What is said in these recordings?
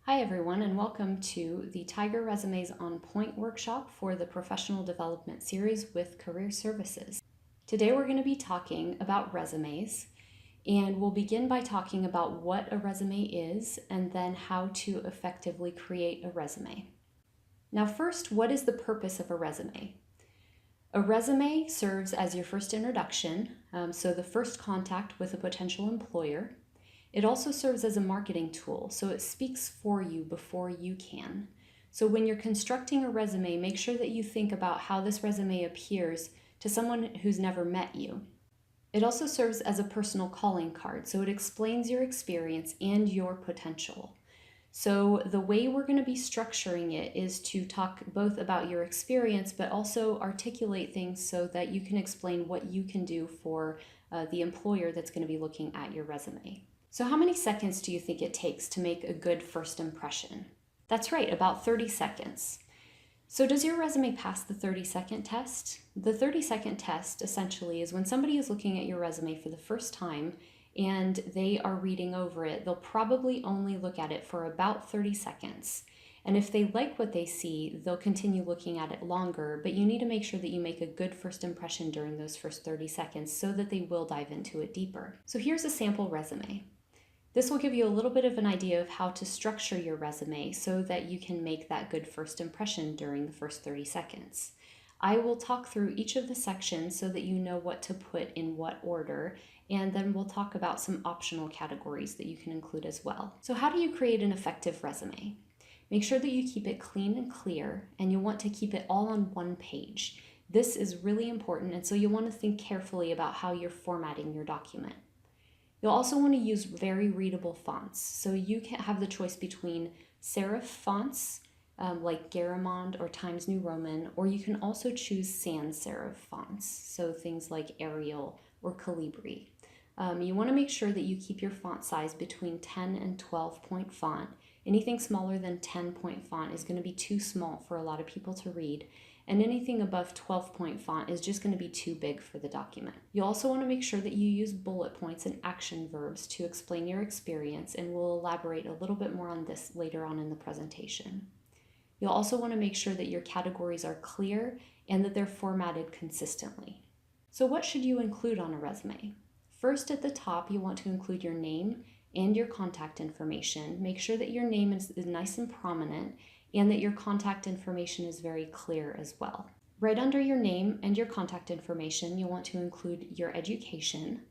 Hi everyone, and welcome to the Tiger Resumes on Point workshop for the Professional Development Series with Career Services. Today we're going to be talking about resumes, and we'll begin by talking about what a resume is and then how to effectively create a resume. Now first, what is the purpose of a resume? A resume serves as your first introduction, so the first contact with a potential employer. It also serves as a marketing tool, so it speaks for you before you can. So when you're constructing a resume, make sure that you think about how this resume appears to someone who's never met you. It also serves as a personal calling card, so it explains your experience and your potential. So the way we're going to be structuring it is to talk both about your experience, but also articulate things so that you can explain what you can do for the employer that's going to be looking at your resume. So how many seconds do you think it takes to make a good first impression? That's right, about 30 seconds. So does your resume pass the 30-second test? The 30-second test essentially is when somebody is looking at your resume for the first time and they are reading over it, they'll probably only look at it for about 30 seconds. And if they like what they see, they'll continue looking at it longer, but you need to make sure that you make a good first impression during those first 30 seconds so that they will dive into it deeper. So here's a sample resume. This will give you a little bit of an idea of how to structure your resume so that you can make that good first impression during the first 30 seconds. I will talk through each of the sections so that you know what to put in what order, and then we'll talk about some optional categories that you can include as well. So how do you create an effective resume? Make sure that you keep it clean and clear, and you'll want to keep it all on one page. This is really important, and so you'll want to think carefully about how you're formatting your document. You'll also want to use very readable fonts. So you can have the choice between serif fonts like Garamond or Times New Roman, or you can also choose sans serif fonts, so things like Arial or Calibri. You want to make sure that you keep your font size between 10 and 12 point font. Anything smaller than 10 point font is going to be too small for a lot of people to read, and anything above 12 point font is just going to be too big for the document. You also want to make sure that you use bullet points and action verbs to explain your experience, and we'll elaborate a little bit more on this later on in the presentation. You'll also want to make sure that your categories are clear and that they're formatted consistently. So what should you include on a resume? First, at the top, you want to include your name and your contact information. Make sure that your name is nice and prominent and that your contact information is very clear as well. Right under your name and your contact information, you'll want to include your education.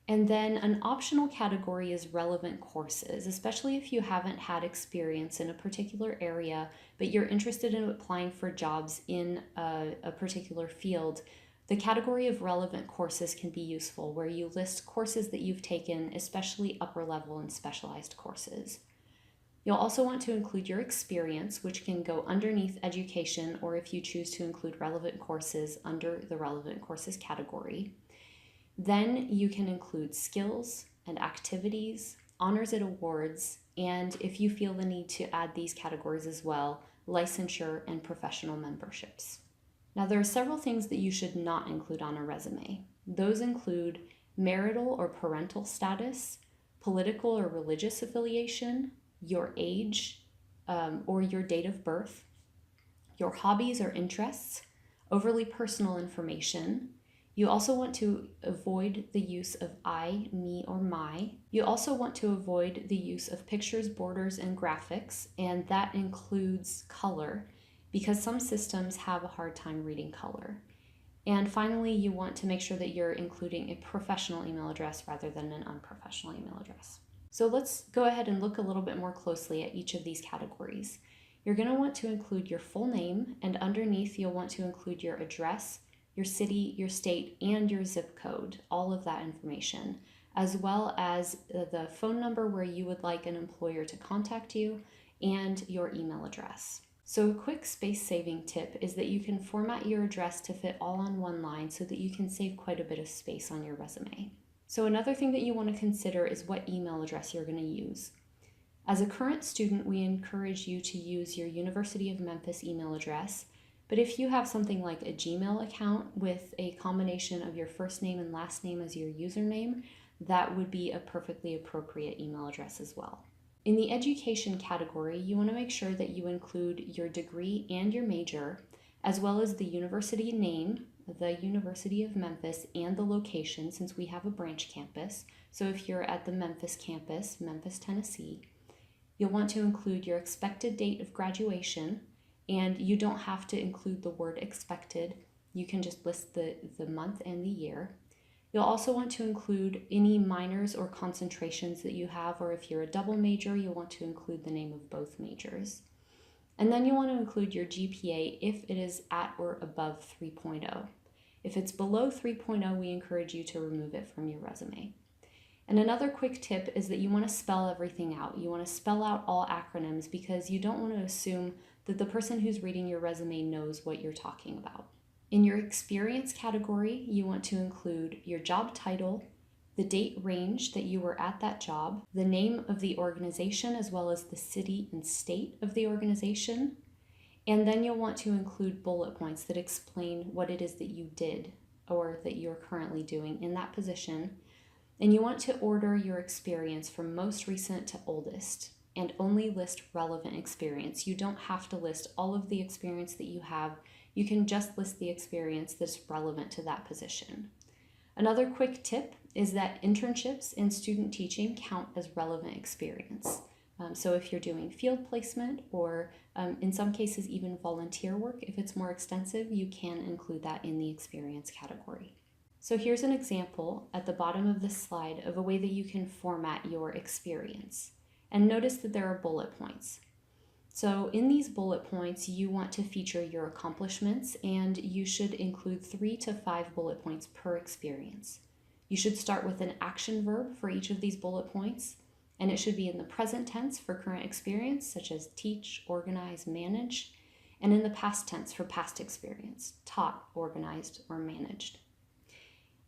And then an optional category is relevant courses, especially if you haven't had experience in a particular area, but you're interested in applying for jobs in a particular field. The category of relevant courses can be useful, where you list courses that you've taken, especially upper level and specialized courses. You'll also want to include your experience, which can go underneath education, or if you choose to include relevant courses under the relevant courses category. Then you can include skills and activities, honors and awards, and if you feel the need to add these categories as well, licensure and professional memberships. Now there are several things that you should not include on a resume. Those include marital or parental status, political or religious affiliation, your age or your date of birth, your hobbies or interests, overly personal information. You also want to avoid the use of I, me, or my. You also want to avoid the use of pictures, borders, and graphics, and that includes color, because some systems have a hard time reading color. And finally, you want to make sure that you're including a professional email address rather than an unprofessional email address. So let's go ahead and look a little bit more closely at each of these categories. You're going to want to include your full name, and underneath you'll want to include your address, your city, your state, and your zip code, all of that information, as well as the phone number where you would like an employer to contact you, and your email address. So a quick space saving tip is that you can format your address to fit all on one line so that you can save quite a bit of space on your resume. So another thing that you want to consider is what email address you're going to use. As a current student, we encourage you to use your University of Memphis email address, but if you have something like a Gmail account with a combination of your first name and last name as your username, that would be a perfectly appropriate email address as well. In the education category, you want to make sure that you include your degree and your major, as well as the university name, the University of Memphis, and the location, since we have a branch campus. So if you're at the Memphis campus, Memphis, Tennessee, you'll want to include your expected date of graduation, and you don't have to include the word expected. You can just list the month and the year. You'll also want to include any minors or concentrations that you have, or if you're a double major, you'll want to include the name of both majors. And then you want to include your GPA if it is at or above 3.0. If it's below 3.0, we encourage you to remove it from your resume. And another quick tip is that you want to spell everything out. You want to spell out all acronyms because you don't want to assume that the person who's reading your resume knows what you're talking about. In your experience category, you want to include your job title, the date range that you were at that job, the name of the organization as well as the city and state of the organization, and then you'll want to include bullet points that explain what it is that you did or that you're currently doing in that position. And you want to order your experience from most recent to oldest and only list relevant experience. You don't have to list all of the experience that you have. You can just list the experience that's relevant to that position. Another quick tip is that internships in student teaching count as relevant experience. So if you're doing field placement or in some cases even volunteer work, if it's more extensive, you can include that in the experience category. So here's an example at the bottom of this slide of a way that you can format your experience. And notice that there are bullet points. So in these bullet points, you want to feature your accomplishments, and you should include 3 to 5 bullet points per experience. You should start with an action verb for each of these bullet points, and it should be in the present tense for current experience, such as teach, organize, manage, and in the past tense for past experience, taught, organized, or managed.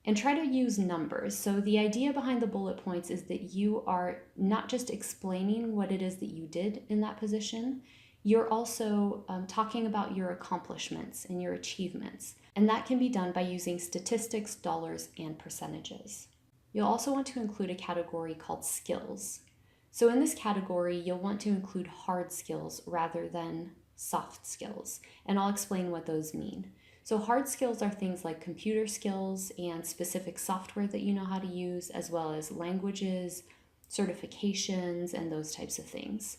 And try to use numbers. So the idea behind the bullet points is that you are not just explaining what it is that you did in that position, you're also talking about your accomplishments and your achievements. And that can be done by using statistics, dollars, and percentages. You'll also want to include a category called skills. So in this category, you'll want to include hard skills rather than soft skills. And I'll explain what those mean. So hard skills are things like computer skills and specific software that you know how to use, as well as languages, certifications, and those types of things.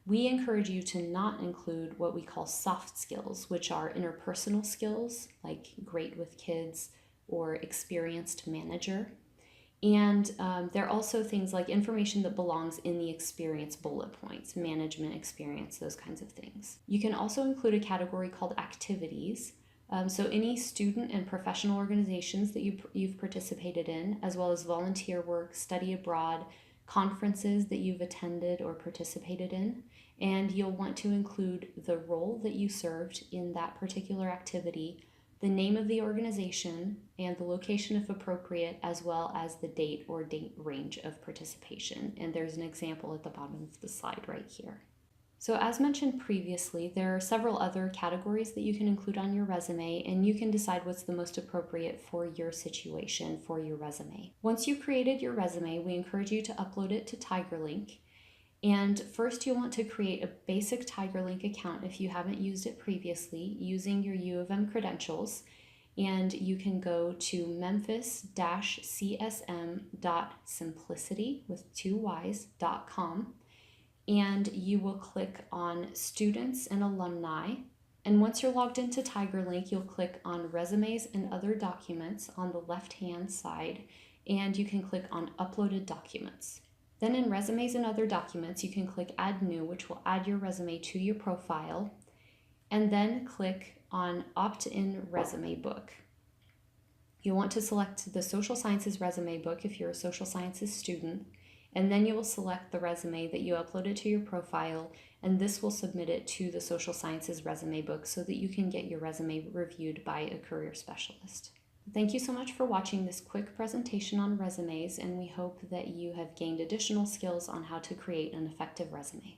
We encourage you to not include what we call soft skills, which are interpersonal skills, like great with kids or experienced manager. And there are also things like information that belongs in the experience bullet points, management experience, those kinds of things. You can also include a category called activities. So any student and professional organizations that you've participated in, as well as volunteer work, study abroad, conferences that you've attended or participated in, and you'll want to include the role that you served in that particular activity, the name of the organization, and the location if appropriate, as well as the date or date range of participation. And there's an example at the bottom of the slide right here. So as mentioned previously, there are several other categories that you can include on your resume, and you can decide what's the most appropriate for your situation for your resume. Once you've created your resume, we encourage you to upload it to TigerLink. And first you'll want to create a basic TigerLink account if you haven't used it previously using your U of M credentials. And you can go to memphis-csm.simplicity with 2 Ys.com. And you will click on Students and Alumni. And once you're logged into TigerLink, you'll click on Resumes and Other Documents on the left-hand side, and you can click on Uploaded Documents. Then in Resumes and Other Documents, you can click Add New, which will add your resume to your profile, and then click on Opt-in Resume Book. You'll want to select the Social Sciences Resume Book if you're a social sciences student, and then you will select the resume that you uploaded to your profile, and this will submit it to the Social Sciences Resume Book so that you can get your resume reviewed by a career specialist. Thank you so much for watching this quick presentation on resumes, and we hope that you have gained additional skills on how to create an effective resume.